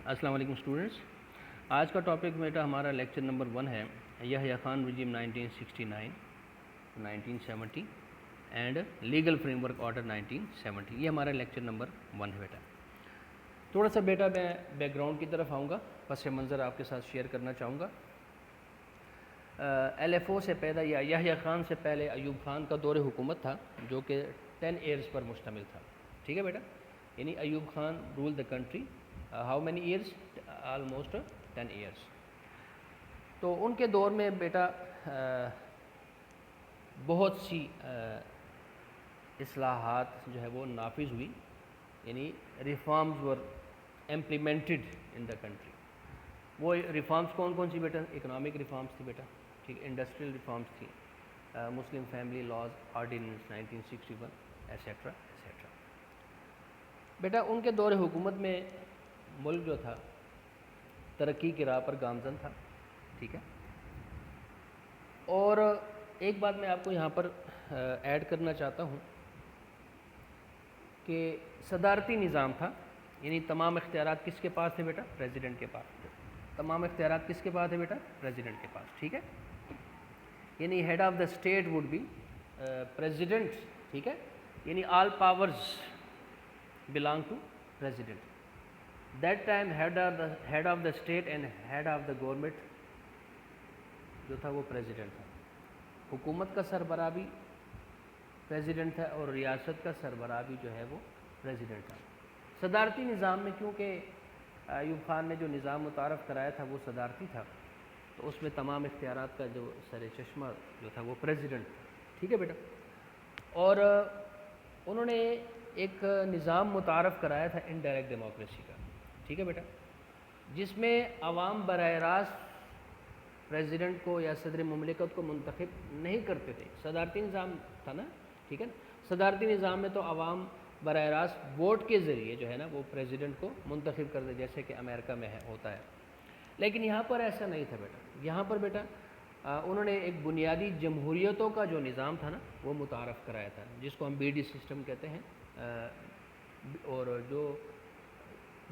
السلام علیکم اسٹوڈنٹس. آج کا ٹاپک بیٹا ہمارا لیکچر نمبر 1 ہے یحییٰ خان رجیم 1969 1970 and legal framework order 1970. یہ ہمارا لیکچر نمبر 1 ہے بیٹا. تھوڑا سا بیٹا میں بیک گراؤنڈ کی طرف آؤں گا, پس منظر آپ کے ساتھ شیئر کرنا چاہوں گا. ایل ایف او سے پیدا یا یحییٰ خان سے پہلے ایوب خان کا دور حکومت تھا جو کہ 10 ایئرس پر مشتمل تھا. ٹھیک ہے بیٹا, یعنی Ayub Khan rule the country how many years, almost 10 years. تو ان کے دور میں بیٹا بہت سی اصلاحات جو ہے وہ نافذ ہوئی, یعنی reforms were implemented in the country. وہ ریفارمز کون کون سی بیٹا؟ اکنامک ریفارمز تھی بیٹا, ٹھیک, انڈسٹریل ریفارمز تھی, Muslim family laws ordinance 1961 etcetera etcetera. بیٹا ان کے دور حکومت میں ملک جو تھا ترقی کی راہ پر گامزن تھا. ٹھیک ہے, اور ایک بات میں آپ کو یہاں پر ایڈ کرنا چاہتا ہوں کہ صدارتی نظام تھا, یعنی تمام اختیارات کس کے پاس تھے بیٹا؟ پریزیڈنٹ کے پاس. تمام اختیارات کس کے پاس تھے بیٹا؟ پریزیڈنٹ کے پاس. ٹھیک ہے, یعنی head of the state would be president. ٹھیک ہے, یعنی all powers belong to president. That time head of the state and head of the government جو تھا وہ president تھا. حکومت کا سربراہ بھی president تھا اور ریاست کا سربراہ بھی جو ہے وہ president تھا. صدارتی نظام میں کیونکہ ایوب خان نے جو نظام متعارف کرایا تھا وہ صدارتی تھا, تو اس میں تمام اختیارات کا جو سر چشمہ جو تھا وہ president تھا. ٹھیک ہے بیٹا, اور انہوں نے ایک نظام متعارف کرایا تھا انڈائریکٹ ڈیموکریسی کا. ٹھیک ہے بیٹا, جس میں عوام براہ راست پریزیڈنٹ کو یا صدر مملکت کو منتخب نہیں کرتے تھے. صدارتی نظام تھا نا. ٹھیک ہے, صدارتی نظام میں تو عوام براہ راست ووٹ کے ذریعے جو ہے نا وہ پریزیڈنٹ کو منتخب کرتے, جیسے کہ امریکہ میں ہوتا ہے. لیکن یہاں پر ایسا نہیں تھا بیٹا. یہاں پر بیٹا انہوں نے ایک بنیادی جمہوریتوں کا جو نظام تھا نا وہ متعارف کرایا تھا, جس کو ہم بی ڈی سسٹم کہتے ہیں. اور جو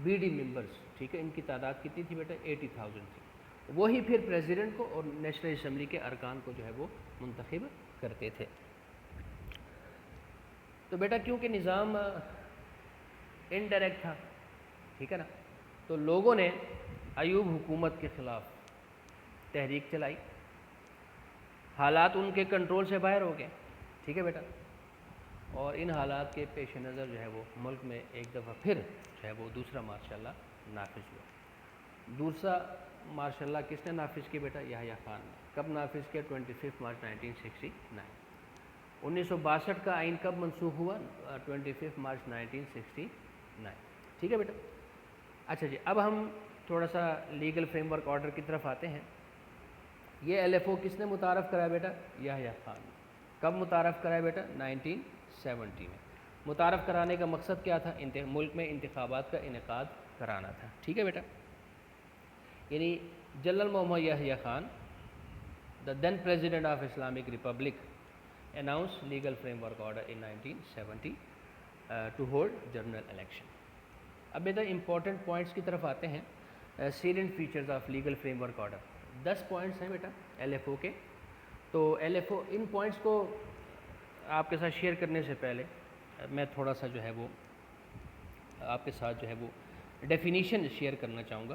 بی ڈی ممبرس, ٹھیک ہے, ان کی تعداد کتنی تھی بیٹا؟ 80,000 تھی. وہی پھر پریزیڈنٹ کو اور نیشنل اسمبلی کے ارکان کو جو ہے وہ منتخب کرتے تھے. تو بیٹا کیونکہ نظام انڈائریکٹ تھا, ٹھیک ہے نا, تو لوگوں نے ایوب حکومت کے خلاف تحریک چلائی. حالات ان کے کنٹرول سے باہر ہو گئے. ٹھیک ہے بیٹا, اور ان حالات کے پیش نظر جو ہے وہ ملک میں ایک دفعہ پھر جو ہے وہ دوسرا مارشاء اللہ نافذ ہوا. دوسرا مارشاء اللہ کس نے نافذ کیا بیٹا؟ یحییٰ خان نے. کب نافذ کیا؟ 25 مارچ 1969. 1962 کا آئین کب منسوخ ہوا؟ 25 مارچ 1969. ٹھیک ہے بیٹا. اچھا جی, اب ہم تھوڑا سا لیگل فریم ورک آرڈر کی طرف آتے ہیں. یہ ایل ایف او کس نے متعارف کرایا بیٹا؟ یحییٰ خان نے. کب متعارف کرایا بیٹا؟ 1970 میں. متعارف کرانے کا مقصد کیا تھا؟ ملک میں انتخابات کا انعقاد کرانا تھا. ٹھیک ہے بیٹا, یعنی general Muhammad Yahya Khan the then president of Islamic republic announce legal framework order in 1970 to hold general election. اب بیٹا امپورٹنٹ پوائنٹس کی طرف آتے ہیں. Salient features of legal framework order, 10 points ہیں بیٹا ایل ایف او کے. تو ایل ایف او ان پوائنٹس کو آپ کے ساتھ شیئر کرنے سے پہلے میں تھوڑا سا جو ہے وہ آپ کے ساتھ جو ہے وہ ڈیفینیشن شیئر کرنا چاہوں گا.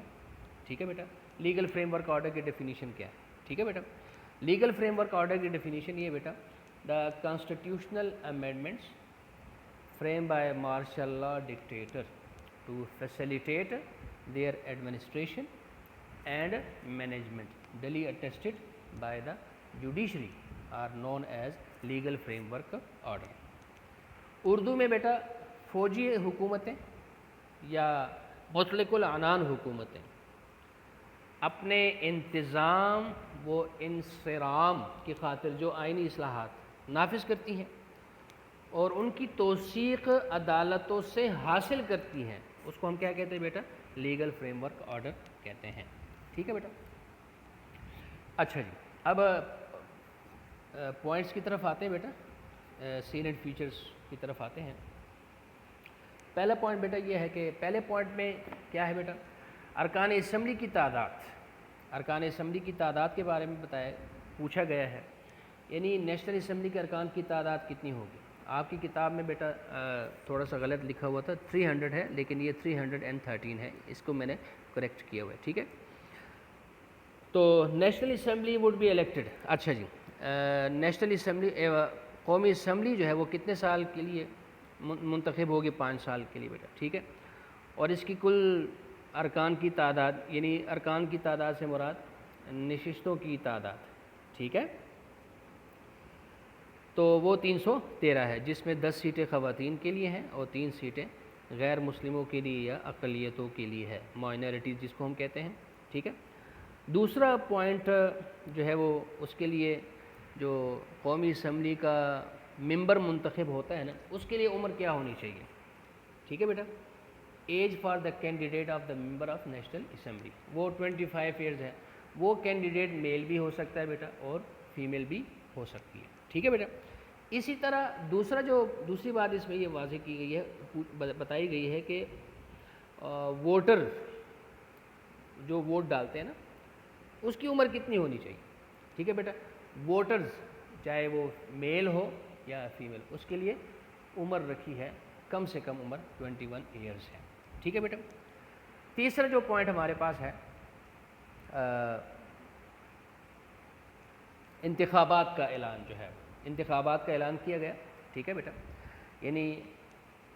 ٹھیک ہے بیٹا, لیگل فریم ورک آرڈر کی ڈیفینیشن کیا ہے؟ ٹھیک ہے بیٹا, لیگل فریم ورک آرڈر کی ڈیفینیشن یہ بیٹا, the constitutional amendments frame by martial law dictator to facilitate their administration and management duly attested by the judiciary are known as legal framework order. Urdu میں بیٹا فوجی حکومتیں یا مطلق العنان حکومتیں اپنے انتظام و انصرام کی خاطر جو آئینی اصلاحات نافذ کرتی ہیں اور ان کی توثیق عدالتوں سے حاصل کرتی ہیں, اس کو ہم کیا کہتے ہیں بیٹا؟ لیگل فریم ورک آرڈر کہتے ہیں. ٹھیک ہے بیٹا. اچھا جی, اب پوائنٹس کی طرف آتے ہیں بیٹا, سیلنٹ فیچرز کی طرف آتے ہیں. پہلا پوائنٹ بیٹا یہ ہے کہ پہلے پوائنٹ میں کیا ہے بیٹا؟ ارکان اسمبلی کی تعداد، ارکان اسمبلی کی تعداد کے بارے میں پوچھا گیا ہے، یعنی نیشنل اسمبلی کے ارکان کی تعداد کتنی ہوگی؟ آپ کی کتاب میں بیٹا تھوڑا سا غلط لکھا ہوا تھا، 300 ہے، لیکن یہ 313 ہے، اس کو میں نے کریکٹ کیا ہوا ہے، ٹھیک ہے؟ تو national assembly would be elected, اچھا جی، نیشنل اسمبلی قومی اسمبلی جو ہے وہ کتنے سال کے لیے منتخب ہوگی؟ 5 سال کے لیے بیٹا، ٹھیک ہے؟ اور اس کی کل ارکان کی تعداد، یعنی ارکان کی تعداد سے مراد نشستوں کی تعداد، ٹھیک ہے؟ تو وہ 313 ہے، جس میں 10 سیٹیں خواتین کے لیے ہیں اور 3 سیٹیں غیر مسلموں کے لیے یا اقلیتوں کے لیے ہے، مائنارٹیز جس کو ہم کہتے ہیں، ٹھیک ہے؟ دوسرا پوائنٹ جو ہے وہ اس کے لیے جو قومی اسمبلی کا ممبر منتخب ہوتا ہے نا، اس کے لیے عمر کیا ہونی چاہیے؟ ٹھیک ہے بیٹا؟ Age for the candidate of the member of national assembly وہ 25 ایئرز ہے، وہ کینڈیڈیٹ میل بھی ہو سکتا ہے بیٹا اور فیمیل بھی ہو سکتی ہے، ٹھیک ہے بیٹا؟ اسی طرح دوسری بات اس میں یہ واضح کی گئی ہے، بتائی گئی ہے کہ ووٹر جو ووٹ ڈالتے ہیں نا، اس کی عمر کتنی ہونی چاہیے؟ ٹھیک ہے بیٹا؟ ووٹرز چاہے وہ میل ہو یا فیمیل، اس کے لیے عمر رکھی ہے، کم سے کم عمر 21 ایئرز ہے، ٹھیک ہے بیٹا؟ تیسرا جو پوائنٹ ہمارے پاس ہے انتخابات کا اعلان، جو ہے انتخابات کا اعلان کیا گیا، ٹھیک ہے بیٹا؟ یعنی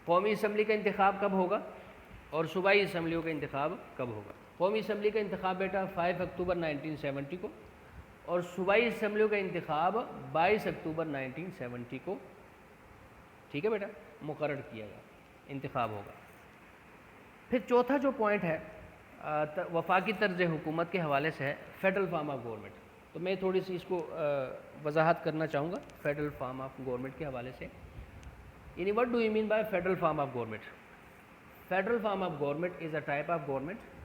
قومی اسمبلی کا انتخاب کب ہوگا اور صوبائی اسمبلیوں کا انتخاب کب ہوگا؟ قومی اسمبلی کا انتخاب بیٹا 5 اکتوبر 1970 کو اور صوبائی اسمبلیوں کا انتخاب 22 اکتوبر 1970 کو، ٹھیک ہے بیٹا؟ مقرر کیا گیا، انتخاب ہوگا۔ پھر چوتھا جو پوائنٹ ہے وفاقی طرز حکومت کے حوالے سے ہے، فیڈرل فارم آف گورنمنٹ، تو میں تھوڑی سی اس کو وضاحت کرنا چاہوں گا فیڈرل فارم آف گورنمنٹ کے حوالے سے، یعنی what do you mean by federal form of government? Federal form of government is a type of government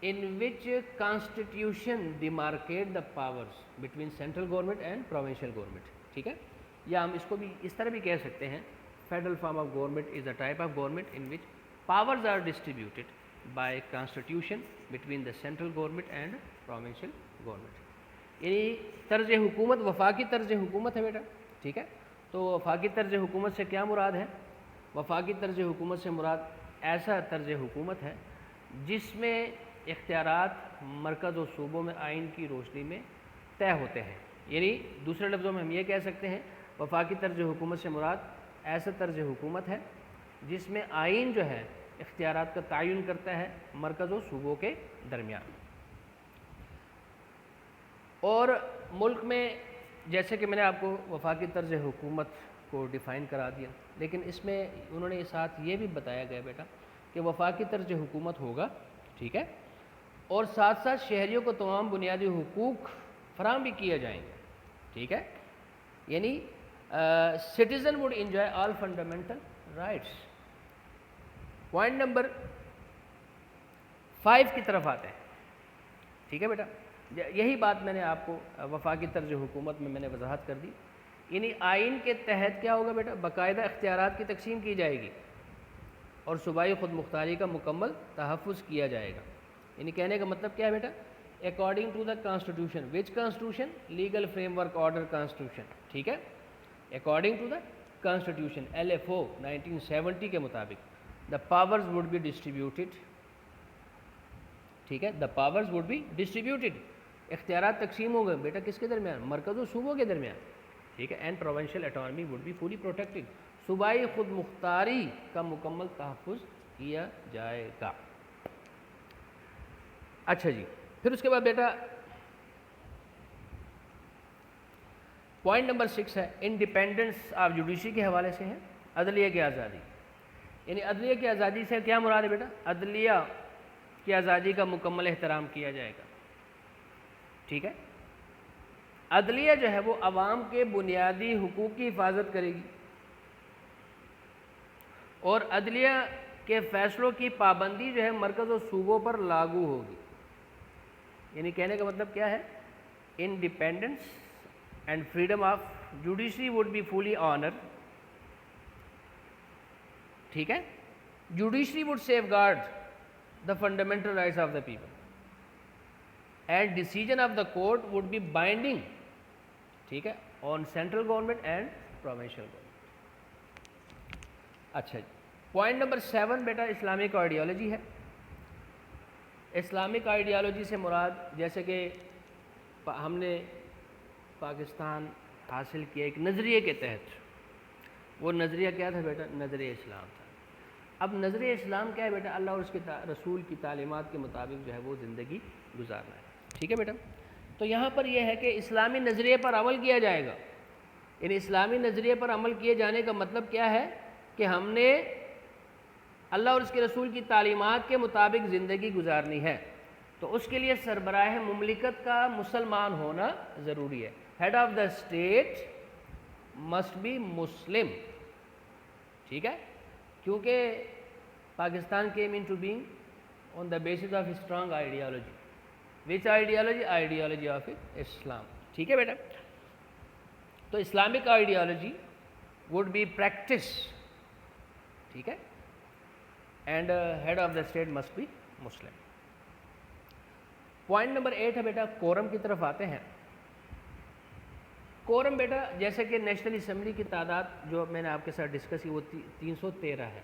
in which constitution demarcate the powers between central government and provincial government، ٹھیک ہے؟ یا ہم اس کو بھی اس طرح بھی کہہ سکتے ہیں، federal form of government is a type of government in which powers are distributed by constitution between the central government and provincial government، یعنی طرز حکومت وفاقی طرز حکومت ہے بیٹا، ٹھیک ہے؟ تو وفاقی طرز حکومت سے کیا مراد ہے؟ وفاقی طرز حکومت سے مراد ایسا طرز حکومت ہے جس میں اختیارات مرکز و صوبوں میں آئین کی روشنی میں طے ہوتے ہیں، یعنی دوسرے لفظوں میں ہم یہ کہہ سکتے ہیں وفاقی طرز حکومت سے مراد ایسا طرز حکومت ہے جس میں آئین جو ہے اختیارات کا تعین کرتا ہے مرکز و صوبوں کے درمیان۔ اور ملک میں جیسے کہ میں نے آپ کو وفاقی طرز حکومت کو ڈیفائن کرا دیا، لیکن اس میں انہوں نے ساتھ یہ بھی بتایا گیا بیٹا کہ وفاقی طرز حکومت ہوگا، ٹھیک ہے؟ اور ساتھ ساتھ شہریوں کو تمام بنیادی حقوق فراہم بھی کیے جائیں گے، ٹھیک ہے؟ یعنی citizen would enjoy all fundamental rights. Point number 5 کی طرف آتے ہیں، ٹھیک ہے بیٹا؟ یہی بات میں نے آپ کو وفاقی طرز حکومت میں نے وضاحت کر دی، یعنی آئین کے تحت کیا ہوگا بیٹا؟ باقاعدہ اختیارات کی تقسیم کی جائے گی اور صوبائی خود مختاری کا مکمل تحفظ کیا جائے گا، یعنی کہنے کا مطلب کیا ہے بیٹا؟ According to the constitution, which constitution? Legal framework order constitution, ٹھیک ہے؟ According to the constitution LFO 1970 کے مطابق the powers would be distributed, ٹھیک ہے؟ The powers would be distributed, اختیارات تقسیم ہو گئے بیٹا کس کے درمیان؟ مرکز و صوبوں کے درمیان، ٹھیک ہے؟ And provincial autonomy would be fully protected, صوبائی خود مختاری کا مکمل تحفظ کیا جائے گا۔ اچھا جی، پھر اس کے بعد بیٹا پوائنٹ نمبر 6 ہے انڈیپینڈنس آف جوڈیشری کے حوالے سے ہے، عدلیہ کی آزادی، یعنی عدلیہ کی آزادی سے کیا مراد ہے بیٹا؟ عدلیہ کی آزادی کا مکمل احترام کیا جائے گا، ٹھیک ہے؟ عدلیہ جو ہے وہ عوام کے بنیادی حقوق کی حفاظت کرے گی اور عدلیہ کے فیصلوں کی پابندی جو ہے مرکز و صوبوں پر لاگو ہوگی، یعنی کہنے کا مطلب کیا ہے؟ Independence and freedom of judiciary would be fully honour, ٹھیک ہے؟ Judiciary would safeguard the fundamental rights of the people, and decision of the court would be binding, ٹھیک ہے, on central government and provincial government. اچھا جی, point number 7 بیٹا Islamic ideology ہے. Islamic ideology سے مراد, جیسے کہ ہم نے پاکستان حاصل کیا ایک نظریے کے تحت, وہ نظریہ کیا تھا بیٹا؟ نظریہ اسلام تھا. اب نظریہ اسلام کیا ہے بیٹا؟ اللہ اور اس کے رسول کی تعلیمات کے مطابق جو ہے وہ زندگی گزارنا ہے, ٹھیک ہے بیٹا. تو یہاں پر یہ ہے کہ اسلامی نظریے پر عمل کیا جائے گا. یعنی اسلامی نظریے پر عمل کیے جانے کا مطلب کیا ہے کہ ہم نے اللہ اور اس کے رسول کی تعلیمات کے مطابق زندگی گزارنی ہے. تو اس کے لیے سربراہ مملکت کا مسلمان ہونا ضروری ہے. Head of the state must be Muslim, ٹھیک ہے, کیونکہ Pakistan came into being on the basis of strong ideology. Which ideology? Ideology of Islam, ٹھیک ہے بیٹا. تو Islamic ideology would be practiced, ٹھیک ہے, and head of the state must be Muslim. Point number 8 ہے بیٹا, quorum کی طرف آتے ہیں. کورم بیٹا, جیسے کہ نیشنل اسمبلی کی تعداد جو میں نے آپ کے ساتھ ڈسکس کی وہ 313 ہے.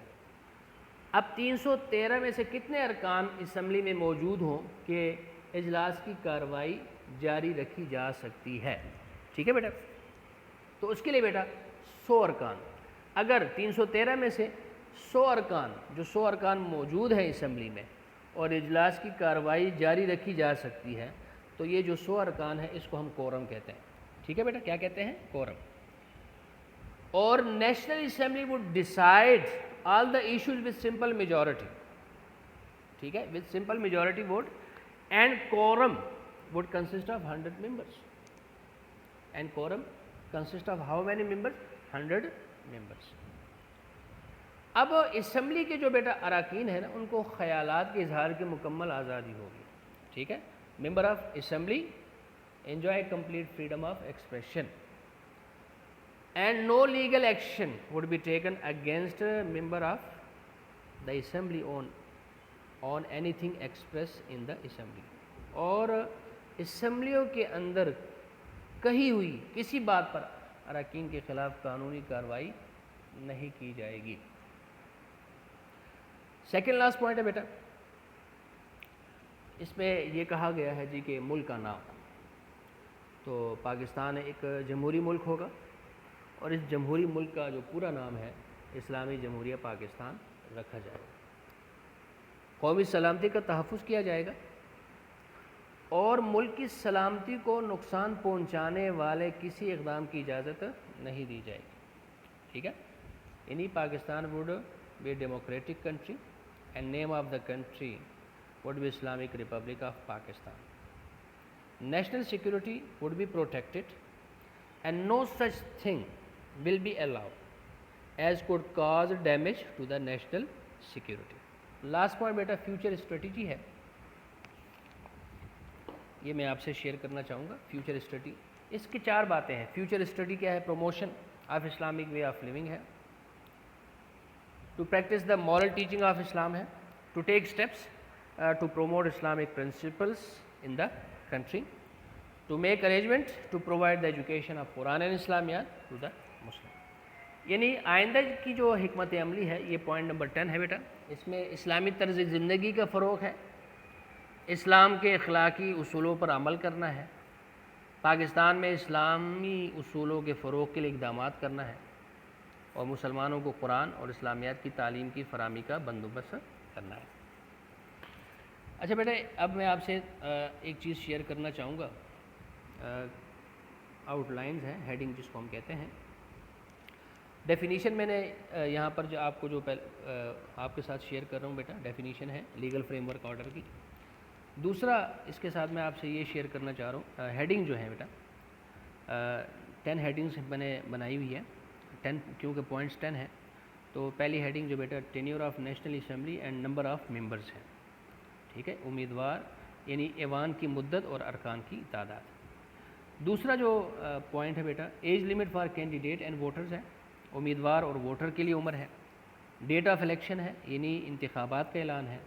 اب 313 میں سے کتنے ارکان اسمبلی میں موجود ہوں کہ اجلاس کی کارروائی جاری رکھی جا سکتی ہے, ٹھیک ہے بیٹا. تو اس کے لیے بیٹا 100 ارکان, اگر 313 میں سے 100 ارکان, جو 100 ارکان موجود ہیں اسمبلی میں اور اجلاس کی کارروائی جاری رکھی جا سکتی ہے, تو یہ جو 100 ارکان ہیں اس کو ہم کورم کہتے ہیں, ٹھیک ہے بیٹا. کیا کہتے ہیں؟ کورم. اور national assembly would decide all the issues with simple majority, ٹھیک ہے, with simple majority vote, and quorum would consist of 100 members. And quorum consist of how many members? 100 members. اب اسمبلی کے جو بیٹا اراکین ہیں نا, ان کو خیالات کے اظہار کی مکمل آزادی ہوگی, ٹھیک ہے. ممبر of assembly enjoy complete freedom of expression, and no legal action would be taken against a member of the assembly on anything expressed in the assembly. اور اسمبلیوں کے اندر کہی ہوئی کسی بات پر اراکین کے خلاف قانونی کارروائی نہیں کی جائے گی. سیکنڈ لاسٹ پوائنٹ ہے بیٹا, اس میں یہ کہا گیا ہے جی کہ ملک کا نام. تو پاکستان ایک جمہوری ملک ہوگا, اور اس جمہوری ملک کا جو پورا نام ہے اسلامی جمہوریہ پاکستان رکھا جائے گا. قومی سلامتی کا تحفظ کیا جائے گا, اور ملک کی سلامتی کو نقصان پہنچانے والے کسی اقدام کی اجازت نہیں دی جائے گی, ٹھیک ہے. یعنی Pakistan would be democratic country, and name of the country would be Islamic republic of Pakistan. National security would be protected, and no such thing will be allowed as could cause damage to the national security. Last point beta future strategy ہے, یہ میں آپ سے share کرنا چاہوں گا. Future study, اس کی 4 باتیں ہیں. فیوچر اسٹڈی کیا ہے؟ Promotion of Islamic way of living ہے, to practice the moral teaching of Islam ہے, to take steps to promote Islamic principles in the country, to make arrangement to provide the education of Quran and Islamiyat to the Muslim. یعنی آئندہ کی جو حکمت عملی ہے, یہ point number 10 ہے بیٹا. اس میں اسلامی طرز زندگی کا فروغ ہے, اسلام کے اخلاقی اصولوں پر عمل کرنا ہے, پاکستان میں اسلامی اصولوں کے فروغ کے لیے اقدامات کرنا ہے, اور مسلمانوں کو قرآن اور اسلامیات کی تعلیم کی فراہمی کا بندوبست کرنا ہے. اچھا بیٹا, اب میں آپ سے ایک چیز شیئر کرنا چاہوں گا. آؤٹ لائنز ہیں, ہیڈنگ جس کو ہم کہتے ہیں. ڈیفینیشن میں نے یہاں پر جو آپ کو جو آپ کے ساتھ شیئر کر رہا ہوں بیٹا, ڈیفینیشن ہے لیگل فریم ورک آرڈر کی. دوسرا اس کے ساتھ میں آپ سے یہ شیئر کرنا چاہ رہا ہوں, ہیڈنگ جو ہے بیٹا 10 ہیڈنگس میں نے بنائی ہوئی ہے. 10 کیونکہ پوائنٹس 10 ہیں, تو پہلی ہیڈنگ جو بیٹا tenure of national assembly and number of members ہے, ٹھیک ہے. امیدوار یعنی ایوان کی مدت اور ارکان کی تعداد. دوسرا جو پوائنٹ ہے بیٹا, age limit for candidate and voters ہے, امیدوار اور ووٹر کے لیے عمر ہے. ڈیٹ آف الیکشن ہے, یعنی انتخابات کا اعلان ہے.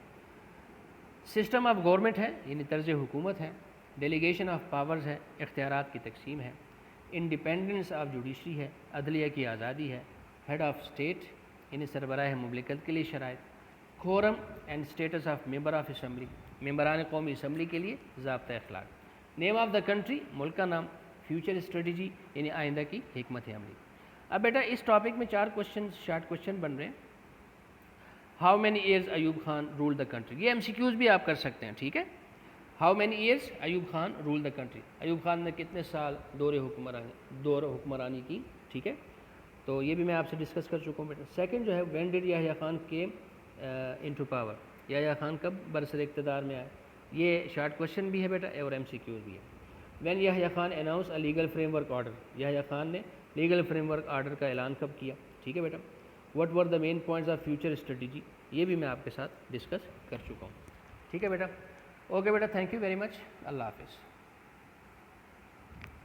سسٹم آف گورنمنٹ ہے یعنی طرز حکومت ہے. ڈیلیگیشن آف پاورز ہے, اختیارات کی تقسیم ہے. انڈیپینڈنس آف جوڈیشری ہے, عدلیہ کی آزادی ہے. ہیڈ آف اسٹیٹ یعنی سربراہ مملکت کے لیے شرائط. Quorum and status of member of assembly, ممبران قومی اسمبلی کے لیے ضابطہ اخلاق. نیم آف دا کنٹری, ملک کا نام. فیوچر اسٹریٹجی یعنی آئندہ کی حکمت عملی. اب بیٹا اس ٹاپک میں 4 کوشچن شارٹ کوشچن بن رہے ہیں. How many years Ayub Khan rule the country, یہ MCQs بھی آپ کر سکتے ہیں, ٹھیک ہے. How many years Ayub Khan rule the country, Ayub Khan نے کتنے سال دور حکمرانی کی, ٹھیک ہے. تو یہ بھی میں آپ سے ڈسکس کر چکا ہوں بیٹا. سیکنڈ جو ہے when did Yahya Khan came into power, Yahya Khan کب برسر اقتدار میں آئے, یہ شارٹ کوشچن بھی ہے بیٹا اور MCQs بھی ہے. When Yahya Khan announce a legal framework order, Yahya Khan نے لیگل فریم ورک آرڈر کا اعلان کب کیا, ٹھیک ہے بیٹا. What were the main points of future strategy, یہ بھی میں آپ کے ساتھ ڈسکس کر چکا ہوں, ٹھیک ہے بیٹا. اوکے بیٹا, تھینک یو ویری مچ, اللہ حافظ.